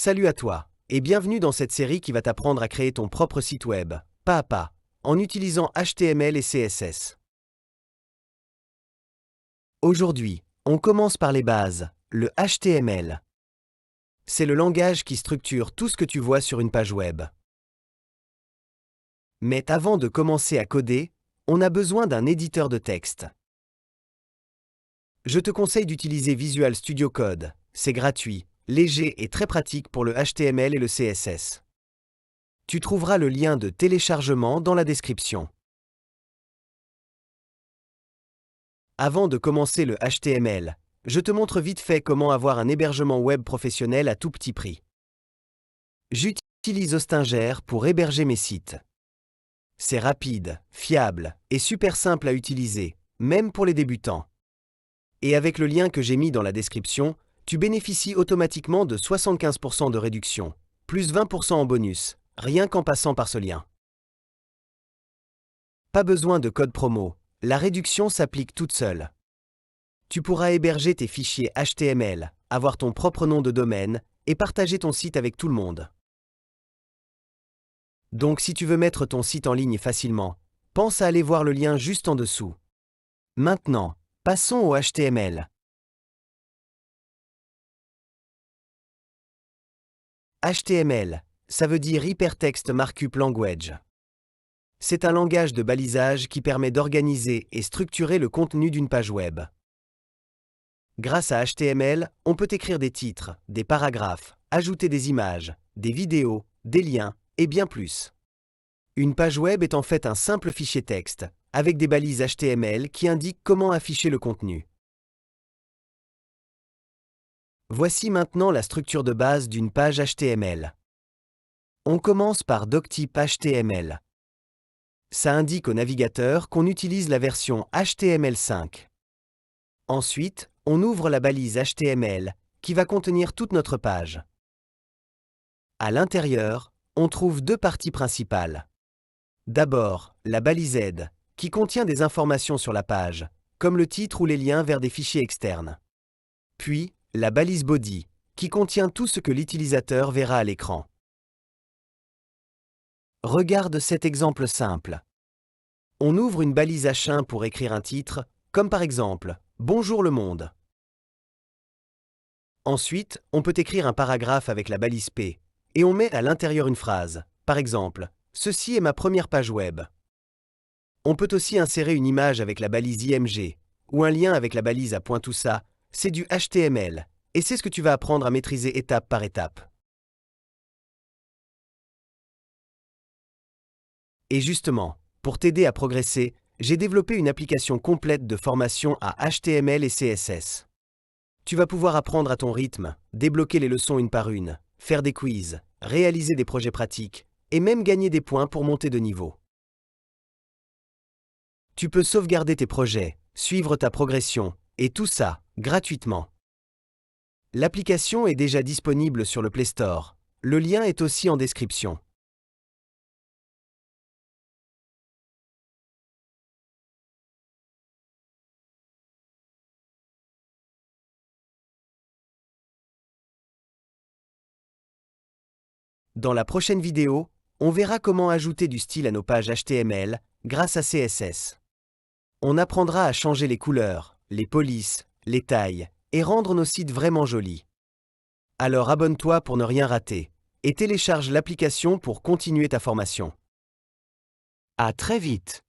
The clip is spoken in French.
Salut à toi, et bienvenue dans cette série qui va t'apprendre à créer ton propre site web, pas à pas, en utilisant HTML et CSS. Aujourd'hui, on commence par les bases, le HTML. C'est le langage qui structure tout ce que tu vois sur une page web. Mais avant de commencer à coder, on a besoin d'un éditeur de texte. Je te conseille d'utiliser Visual Studio Code, c'est gratuit, léger et très pratique pour le HTML et le CSS. Tu trouveras le lien de téléchargement dans la description. Avant de commencer le HTML, je te montre vite fait comment avoir un hébergement web professionnel à tout petit prix. J'utilise Hostinger pour héberger mes sites. C'est rapide, fiable et super simple à utiliser, même pour les débutants. Et avec le lien que j'ai mis dans la description, tu bénéficies automatiquement de 75% de réduction, plus 20% en bonus, rien qu'en passant par ce lien. Pas besoin de code promo, la réduction s'applique toute seule. Tu pourras héberger tes fichiers HTML, avoir ton propre nom de domaine et partager ton site avec tout le monde. Donc si tu veux mettre ton site en ligne facilement, pense à aller voir le lien juste en dessous. Maintenant, passons au HTML. HTML, ça veut dire Hypertext Markup Language. C'est un langage de balisage qui permet d'organiser et structurer le contenu d'une page web. Grâce à HTML, on peut écrire des titres, des paragraphes, ajouter des images, des vidéos, des liens et bien plus. Une page web est en fait un simple fichier texte, avec des balises HTML qui indiquent comment afficher le contenu. Voici maintenant la structure de base d'une page HTML. On commence par doctype HTML. Ça indique au navigateur qu'on utilise la version HTML5. Ensuite, on ouvre la balise HTML qui va contenir toute notre page. À l'intérieur, on trouve deux parties principales. D'abord, la balise Head, qui contient des informations sur la page, comme le titre ou les liens vers des fichiers externes. Puis, la balise Body, qui contient tout ce que l'utilisateur verra à l'écran. Regarde cet exemple simple. On ouvre une balise H1 pour écrire un titre, comme par exemple « Bonjour le monde ». Ensuite, on peut écrire un paragraphe avec la balise P, et on met à l'intérieur une phrase, par exemple « Ceci est ma première page web ». On peut aussi insérer une image avec la balise IMG, ou un lien avec la balise à point tout ça, c'est du HTML, et c'est ce que tu vas apprendre à maîtriser étape par étape. Et justement, pour t'aider à progresser, j'ai développé une application complète de formation à HTML et CSS. Tu vas pouvoir apprendre à ton rythme, débloquer les leçons une par une, faire des quiz, réaliser des projets pratiques, et même gagner des points pour monter de niveau. Tu peux sauvegarder tes projets, suivre ta progression, et tout ça, gratuitement. L'application est déjà disponible sur le Play Store. Le lien est aussi en description. Dans la prochaine vidéo, on verra comment ajouter du style à nos pages HTML grâce à CSS. On apprendra à changer les couleurs, les polices, les tailles et rendre nos sites vraiment jolis. Alors abonne-toi pour ne rien rater et télécharge l'application pour continuer ta formation. À très vite!